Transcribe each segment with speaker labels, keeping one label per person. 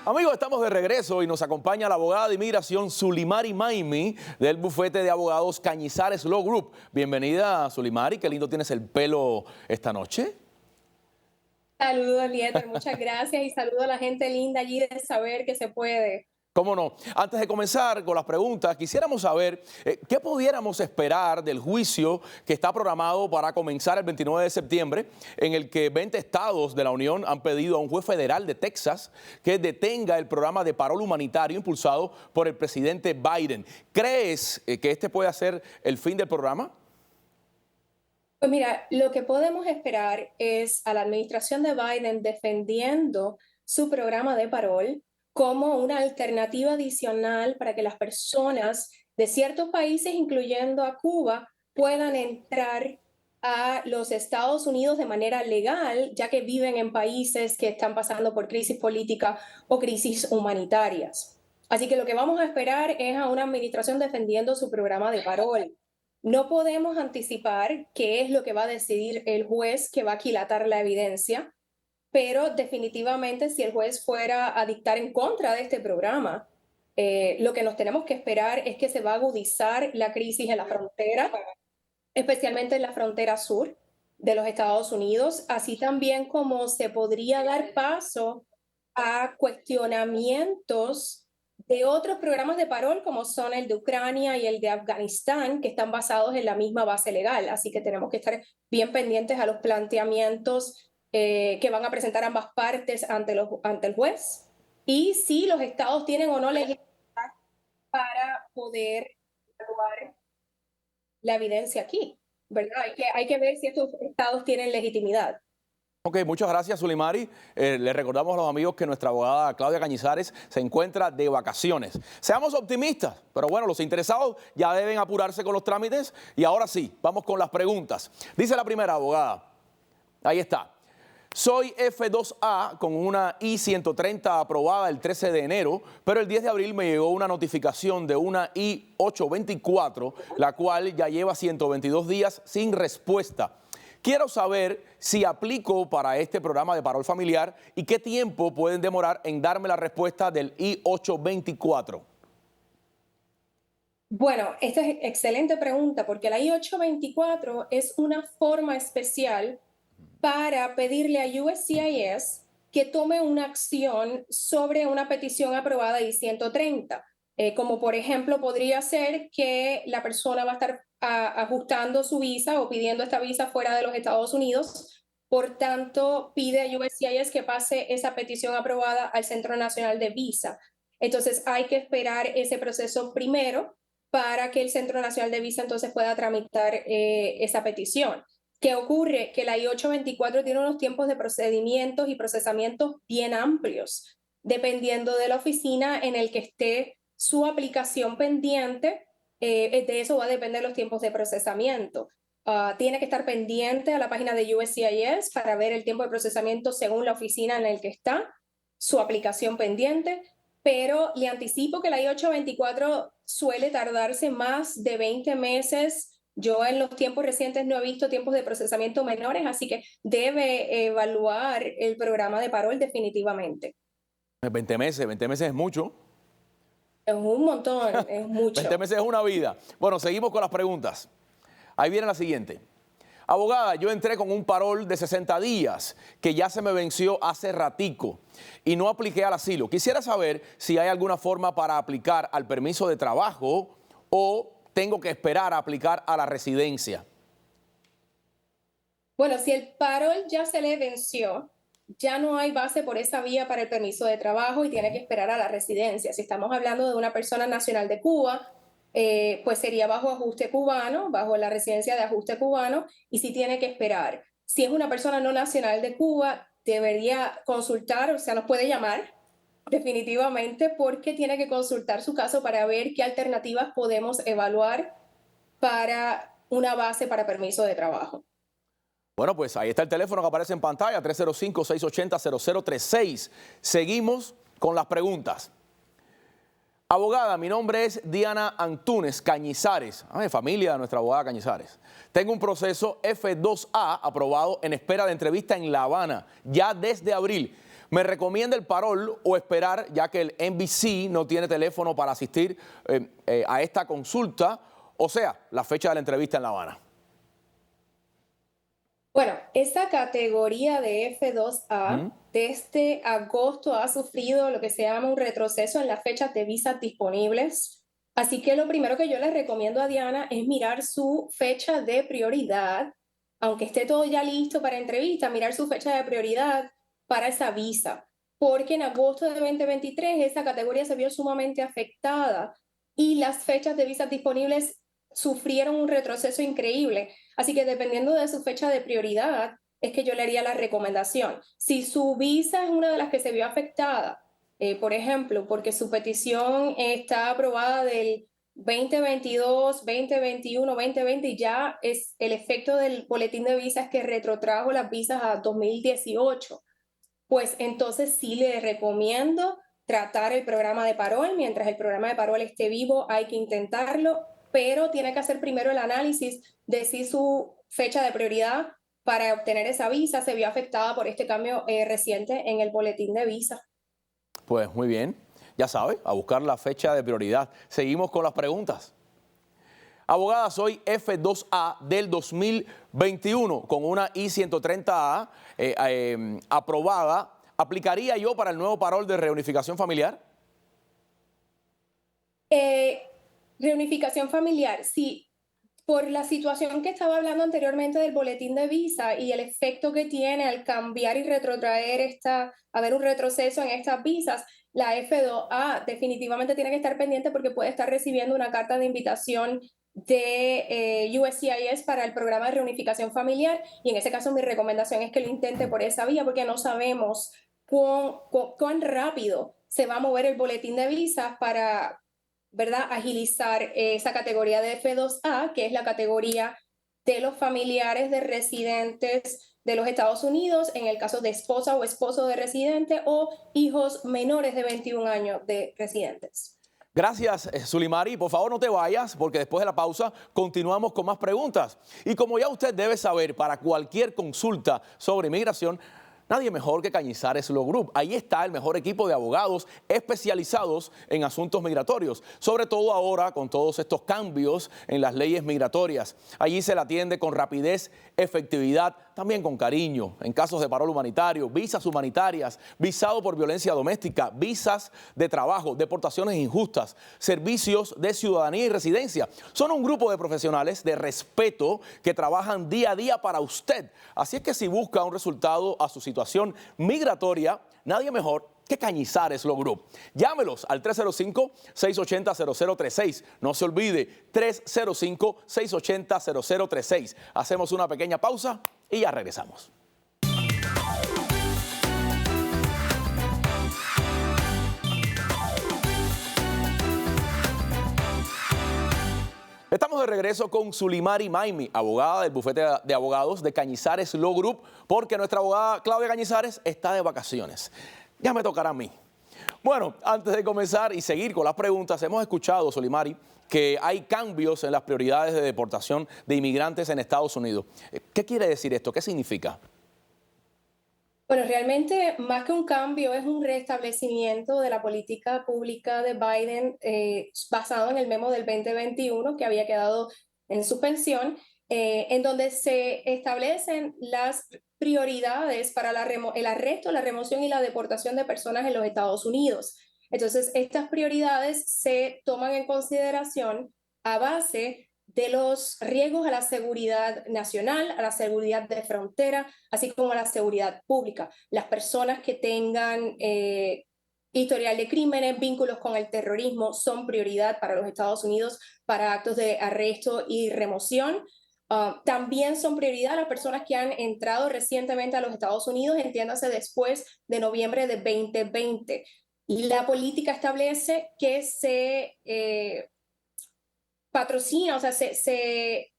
Speaker 1: Amigos, estamos de regreso y nos acompaña la abogada de inmigración Zulimari Maimi del bufete de abogados Cañizares Law Group. Bienvenida, Zulimari, qué lindo tienes el pelo esta noche.
Speaker 2: Saludos, Eliezer, muchas gracias y saludo a la gente linda allí de Saber que se puede.
Speaker 1: ¿Cómo no? Antes de comenzar con las preguntas, quisiéramos saber qué pudiéramos esperar del juicio que está programado para comenzar el 29 de septiembre, en el que 20 estados de la Unión han pedido a un juez federal de Texas que detenga el programa de parol humanitario impulsado por el presidente Biden. ¿Crees que este puede ser el fin del programa?
Speaker 2: Pues mira, lo que podemos esperar es a la administración de Biden defendiendo su programa de parol como una alternativa adicional para que las personas de ciertos países, incluyendo a Cuba, puedan entrar a los Estados Unidos de manera legal, ya que viven en países que están pasando por crisis política o crisis humanitarias. Así que lo que vamos a esperar es a una administración defendiendo su programa de parol. No podemos anticipar qué es lo que va a decidir el juez que va a aquilatar la evidencia, pero definitivamente si el juez fuera a dictar en contra de este programa, lo que nos tenemos que esperar es que se va a agudizar la crisis en la frontera, especialmente en la frontera sur de los Estados Unidos, así también como se podría dar paso a cuestionamientos de otros programas de parol, como son el de Ucrania y el de Afganistán, que están basados en la misma base legal. Así que tenemos que estar bien pendientes a los planteamientos que van a presentar ambas partes ante el juez, y si los estados tienen o no legitimidad para poder evaluar la evidencia aquí, ¿verdad? Hay que ver si estos estados tienen legitimidad.
Speaker 1: Ok, muchas gracias, Zulimari. Le recordamos a los amigos que nuestra abogada Claudia Cañizares se encuentra de vacaciones. Seamos optimistas, pero bueno, los interesados ya deben apurarse con los trámites. Y ahora sí, vamos con las preguntas. Dice la primera, abogada. Ahí está. Soy F2A con una I-130 aprobada el 13 de enero, pero el 10 de abril me llegó una notificación de una I-824, la cual ya lleva 122 días sin respuesta. Quiero saber si aplico para este programa de parol familiar y qué tiempo pueden demorar en darme la respuesta del I-824.
Speaker 2: Bueno, esta es excelente pregunta, porque la I-824 es una forma especial para pedirle a USCIS que tome una acción sobre una petición aprobada I-130. Como por ejemplo podría ser que la persona va a estar ajustando su visa o pidiendo esta visa fuera de los Estados Unidos, por tanto pide a USCIS que pase esa petición aprobada al Centro Nacional de Visa. Entonces hay que esperar ese proceso primero para que el Centro Nacional de Visa entonces pueda tramitar esa petición. ¿Qué ocurre? Que la I-824 tiene unos tiempos de procedimientos y procesamientos bien amplios, dependiendo de la oficina en el que esté su aplicación pendiente. De eso va a depender los tiempos de procesamiento. Tiene que estar pendiente a la página de USCIS para ver el tiempo de procesamiento según la oficina en la que está su aplicación pendiente, pero le anticipo que la I-824 suele tardarse más de 20 meses. Yo en los tiempos recientes no he visto tiempos de procesamiento menores, así que debe evaluar el programa de parol definitivamente.
Speaker 1: 20 meses es mucho.
Speaker 2: Es un montón, es mucho.
Speaker 1: 20 meses es una vida. Bueno, seguimos con las preguntas. Ahí viene la siguiente. Abogada, yo entré con un parol de 60 días que ya se me venció hace ratico y no apliqué al asilo. Quisiera saber si hay alguna forma para aplicar al permiso de trabajo o tengo que esperar a aplicar a la residencia.
Speaker 2: Bueno, si el parol ya se le venció, ya no hay base por esa vía para el permiso de trabajo y tiene que esperar a la residencia. Si estamos hablando de una persona nacional de Cuba, pues sería bajo ajuste cubano, bajo la residencia de ajuste cubano, y sí tiene que esperar. Si es una persona no nacional de Cuba, debería consultar, o sea, nos puede llamar definitivamente, porque tiene que consultar su caso para ver qué alternativas podemos evaluar para una base para permiso de trabajo.
Speaker 1: Bueno, pues ahí está el teléfono que aparece en pantalla, 305-680-0036. Seguimos con las preguntas. Abogada, mi nombre es Diana Antúnez Cañizares, familia de nuestra abogada Cañizares. Tengo un proceso F2A aprobado en espera de entrevista en La Habana, ya desde abril. ¿Me recomienda el parol o esperar, ya que el NBC no tiene teléfono para asistir a esta consulta? O sea, la fecha de la entrevista en La Habana.
Speaker 2: Bueno, esta categoría de F2A desde agosto ha sufrido lo que se llama un retroceso en las fechas de visas disponibles. Así que lo primero que yo les recomiendo a Diana es mirar su fecha de prioridad, aunque esté todo ya listo para entrevista, mirar su fecha de prioridad para esa visa, porque en agosto de 2023 esa categoría se vio sumamente afectada y las fechas de visas disponibles sufrieron un retroceso increíble. Así que dependiendo de su fecha de prioridad, es que yo le haría la recomendación. Si su visa es una de las que se vio afectada, por ejemplo, porque su petición está aprobada del 2022, 2021, 2020 y ya es el efecto del boletín de visas que retrotrajo las visas a 2018, pues entonces sí le recomiendo tratar el programa de parol. Mientras el programa de parol esté vivo, hay que intentarlo, pero tiene que hacer primero el análisis de si su fecha de prioridad para obtener esa visa se vio afectada por este cambio reciente en el boletín de visa.
Speaker 1: Pues muy bien, ya sabe, a buscar la fecha de prioridad. Seguimos con las preguntas. Abogada, soy F2A del 2021 con una I-130A aprobada. ¿Aplicaría yo para el nuevo parol de reunificación familiar?
Speaker 2: Reunificación familiar, sí. Por la situación que estaba hablando anteriormente del boletín de visa y el efecto que tiene al cambiar y retrotraer haber un retroceso en estas visas, la F2A definitivamente tiene que estar pendiente porque puede estar recibiendo una carta de invitación de USCIS para el programa de reunificación familiar, y en ese caso mi recomendación es que lo intente por esa vía porque no sabemos cuán rápido se va a mover el boletín de visas para, ¿verdad?, agilizar esa categoría de F2A, que es la categoría de los familiares de residentes de los Estados Unidos, en el caso de esposa o esposo de residente o hijos menores de 21 años de residentes.
Speaker 1: Gracias, Sulimari. Por favor, no te vayas, porque después de la pausa continuamos con más preguntas. Y como ya usted debe saber, para cualquier consulta sobre inmigración, nadie mejor que Cañizares Law Group. Ahí está el mejor equipo de abogados especializados en asuntos migratorios, sobre todo ahora con todos estos cambios en las leyes migratorias. Allí se le atiende con rapidez, efectividad, también con cariño, en casos de parol humanitario, visas humanitarias, visado por violencia doméstica, visas de trabajo, deportaciones injustas, servicios de ciudadanía y residencia. Son un grupo de profesionales de respeto que trabajan día a día para usted. Así es que si busca un resultado a su situación migratoria, nadie mejor que Cañizares Law Group. Llámelos al 305-680-0036. No se olvide, 305-680-0036. Hacemos una pequeña pausa y ya regresamos. Estamos de regreso con Sulimari Maimi, abogada del bufete de abogados de Cañizares Law Group, porque nuestra abogada Claudia Cañizares está de vacaciones. Ya me tocará a mí. Bueno, antes de comenzar y seguir con las preguntas, hemos escuchado, Sulimari, que hay cambios en las prioridades de deportación de inmigrantes en Estados Unidos. ¿Qué quiere decir esto? ¿Qué significa?
Speaker 2: Bueno, realmente más que un cambio es un restablecimiento de la política pública de Biden basado en el memo del 2021 que había quedado en suspensión, en donde se establecen las prioridades para el arresto, la remoción y la deportación de personas en los Estados Unidos. Entonces, estas prioridades se toman en consideración a base de los riesgos a la seguridad nacional, a la seguridad de frontera, así como a la seguridad pública. Las personas que tengan historial de crímenes, vínculos con el terrorismo, son prioridad para los Estados Unidos para actos de arresto y remoción. También son prioridad las personas que han entrado recientemente a los Estados Unidos, entiéndase después de noviembre de 2020. Y la política establece que se patrocina, o sea, se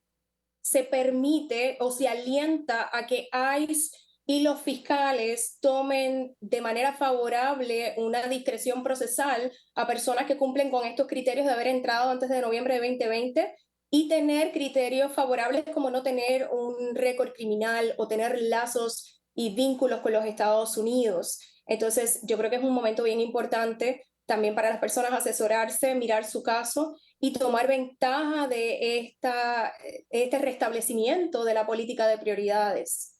Speaker 2: permite o se alienta a que ICE y los fiscales tomen de manera favorable una discreción procesal a personas que cumplen con estos criterios de haber entrado antes de noviembre de 2020 y tener criterios favorables como no tener un récord criminal o tener lazos y vínculos con los Estados Unidos. Entonces, yo creo que es un momento bien importante también para las personas asesorarse, mirar su caso y tomar ventaja de este restablecimiento de la política de prioridades.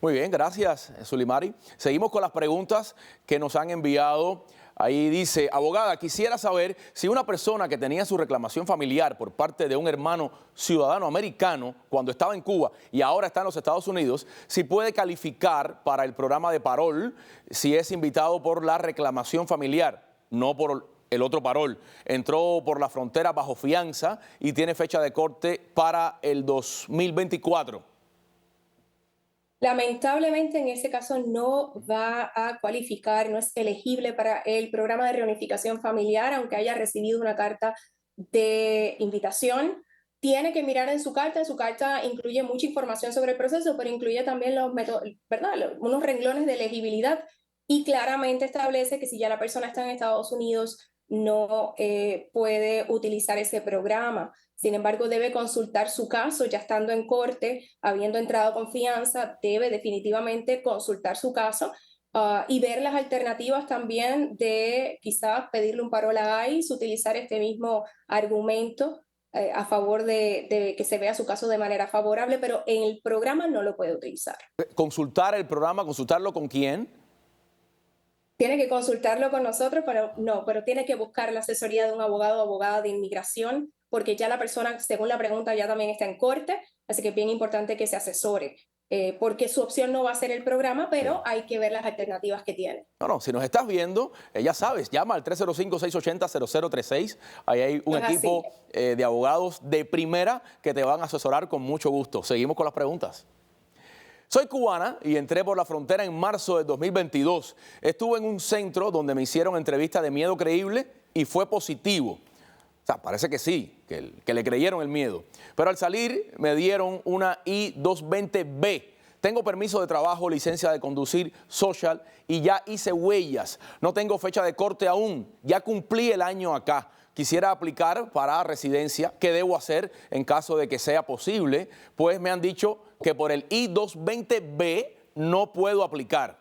Speaker 1: Muy bien, gracias, Sulimari. Seguimos con las preguntas que nos han enviado. Ahí dice, abogada, quisiera saber si una persona que tenía su reclamación familiar por parte de un hermano ciudadano americano cuando estaba en Cuba y ahora está en los Estados Unidos, si puede calificar para el programa de parol si es invitado por la reclamación familiar, no por el otro parol. Entró por la frontera bajo fianza y tiene fecha de corte para el 2024.
Speaker 2: Lamentablemente en ese caso no va a cualificar, no es elegible para el programa de reunificación familiar, aunque haya recibido una carta de invitación. Tiene que mirar en su carta incluye mucha información sobre el proceso, pero incluye también los métodos, ¿verdad? Unos renglones de elegibilidad y claramente establece que si ya la persona está en Estados Unidos no puede utilizar ese programa. Sin embargo, debe consultar su caso ya estando en corte, habiendo entrado confianza, debe definitivamente consultar su caso y ver las alternativas también de quizás pedirle un parol a ICE, utilizar este mismo argumento a favor de que se vea su caso de manera favorable, pero en el programa no lo puede utilizar.
Speaker 1: Consultar el programa, consultarlo con quién.
Speaker 2: Tiene que consultarlo con nosotros, pero tiene que buscar la asesoría de un abogado o abogada de inmigración, porque ya la persona, según la pregunta, ya también está en corte, así que es bien importante que se asesore, porque su opción no va a ser el programa, pero hay que ver las alternativas que tiene.
Speaker 1: No, si nos estás viendo, ya sabes, llama al 305-680-0036. Ahí hay un equipo de abogados de primera que te van a asesorar con mucho gusto. Seguimos con las preguntas. Soy cubana y entré por la frontera en marzo de 2022. Estuve en un centro donde me hicieron entrevista de miedo creíble y fue positivo. O sea, parece que sí, que le creyeron el miedo. Pero al salir me dieron una I-220B. Tengo permiso de trabajo, licencia de conducir, social y ya hice huellas. No tengo fecha de corte aún. Ya cumplí el año acá. Quisiera aplicar para residencia. ¿Qué debo hacer en caso de que sea posible? Pues me han dicho que por el I-220B no puedo aplicar.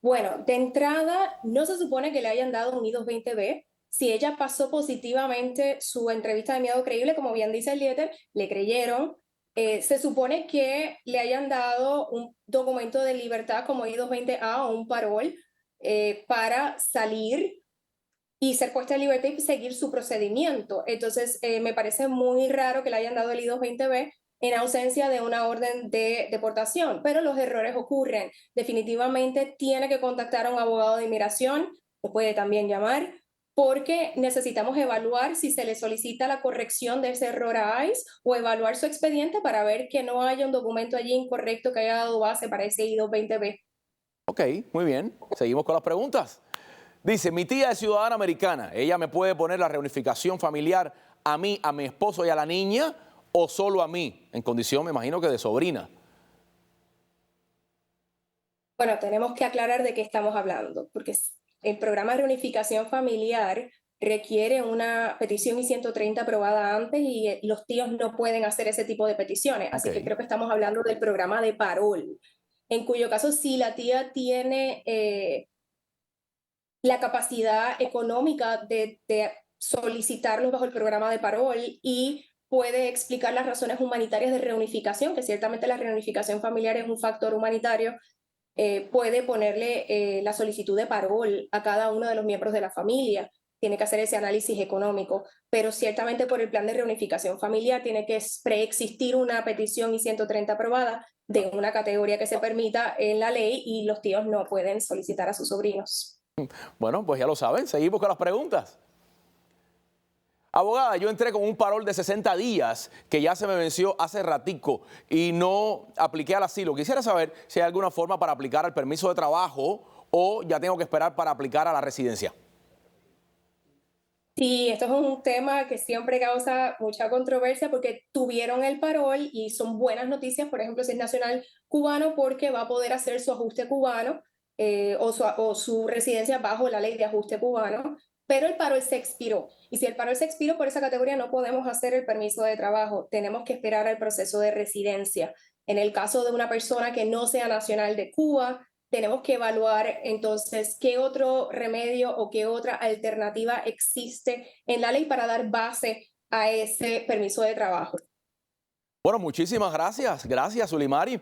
Speaker 2: Bueno, de entrada, no se supone que le hayan dado un I-220B. Si ella pasó positivamente su entrevista de miedo creíble, como bien dice el Dieter, le creyeron. Se supone que le hayan dado un documento de libertad como I-220A o un parol para salir y ser puesta en libertad y seguir su procedimiento. Entonces, me parece muy raro que le hayan dado el I-220B en ausencia de una orden de deportación, pero los errores ocurren. Definitivamente tiene que contactar a un abogado de inmigración, o puede también llamar, porque necesitamos evaluar si se le solicita la corrección de ese error a ICE o evaluar su expediente para ver que no haya un documento allí incorrecto que haya dado base para ese I-220B.
Speaker 1: Ok, muy bien. Seguimos con las preguntas. Dice, mi tía es ciudadana americana. ¿Ella me puede poner la reunificación familiar a mí, a mi esposo y a la niña o solo a mí? En condición, me imagino que de sobrina.
Speaker 2: Bueno, tenemos que aclarar de qué estamos hablando, porque el programa de reunificación familiar requiere una petición I-130 aprobada antes y los tíos no pueden hacer ese tipo de peticiones. Así que creo que estamos hablando del programa de parol, en cuyo caso si la tía tiene la capacidad económica de solicitarlos bajo el programa de parol y puede explicar las razones humanitarias de reunificación, que ciertamente la reunificación familiar es un factor humanitario, puede ponerle la solicitud de parol a cada uno de los miembros de la familia. Tiene que hacer ese análisis económico, pero ciertamente por el plan de reunificación familiar tiene que preexistir una petición I-130 aprobada de una categoría que se permita en la ley y los tíos no pueden solicitar a sus sobrinos.
Speaker 1: Bueno, pues ya lo saben, seguimos con las preguntas. Abogada, yo entré con un parol de 60 días que ya se me venció hace ratico y no apliqué al asilo. Quisiera saber si hay alguna forma para aplicar al permiso de trabajo o ya tengo que esperar para aplicar a la residencia.
Speaker 2: Sí, esto es un tema que siempre causa mucha controversia porque tuvieron el parol y son buenas noticias, por ejemplo, si es nacional cubano, porque va a poder hacer su ajuste cubano o su residencia bajo la ley de ajuste cubano, pero el parol se expiró. Y si el parol se expiró por esa categoría, no podemos hacer el permiso de trabajo, tenemos que esperar al proceso de residencia. En el caso de una persona que no sea nacional de Cuba, tenemos que evaluar entonces qué otro remedio o qué otra alternativa existe en la ley para dar base a ese permiso de trabajo.
Speaker 1: Bueno, muchísimas gracias. Gracias, Zulimari.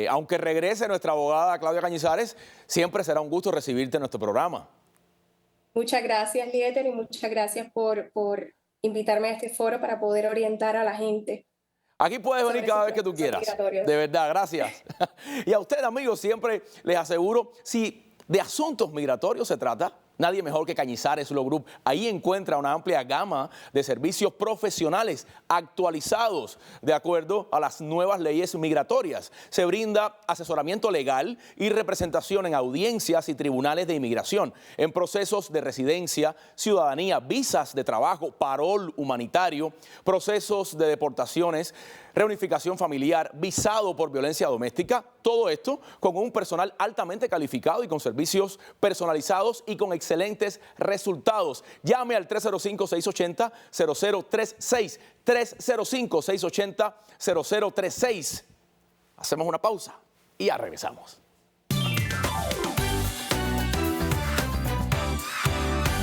Speaker 1: Aunque regrese nuestra abogada Claudia Cañizares, siempre será un gusto recibirte en nuestro programa.
Speaker 2: Muchas gracias, Lieter, y muchas gracias por invitarme a este foro para poder orientar a la gente.
Speaker 1: Aquí puedes venir cada vez que tú quieras. De verdad, gracias. Y a ustedes, amigos, siempre les aseguro, si de asuntos migratorios se trata, nadie mejor que Cañizares Law Group. Ahí encuentra una amplia gama de servicios profesionales actualizados de acuerdo a las nuevas leyes migratorias. Se brinda asesoramiento legal y representación en audiencias y tribunales de inmigración, en procesos de residencia, ciudadanía, visas de trabajo, parol humanitario, procesos de deportaciones, reunificación familiar, visado por violencia doméstica, todo esto con un personal altamente calificado y con servicios personalizados y con excelentes resultados. Llame al 305-680-0036, 305-680-0036. Hacemos una pausa y ya regresamos.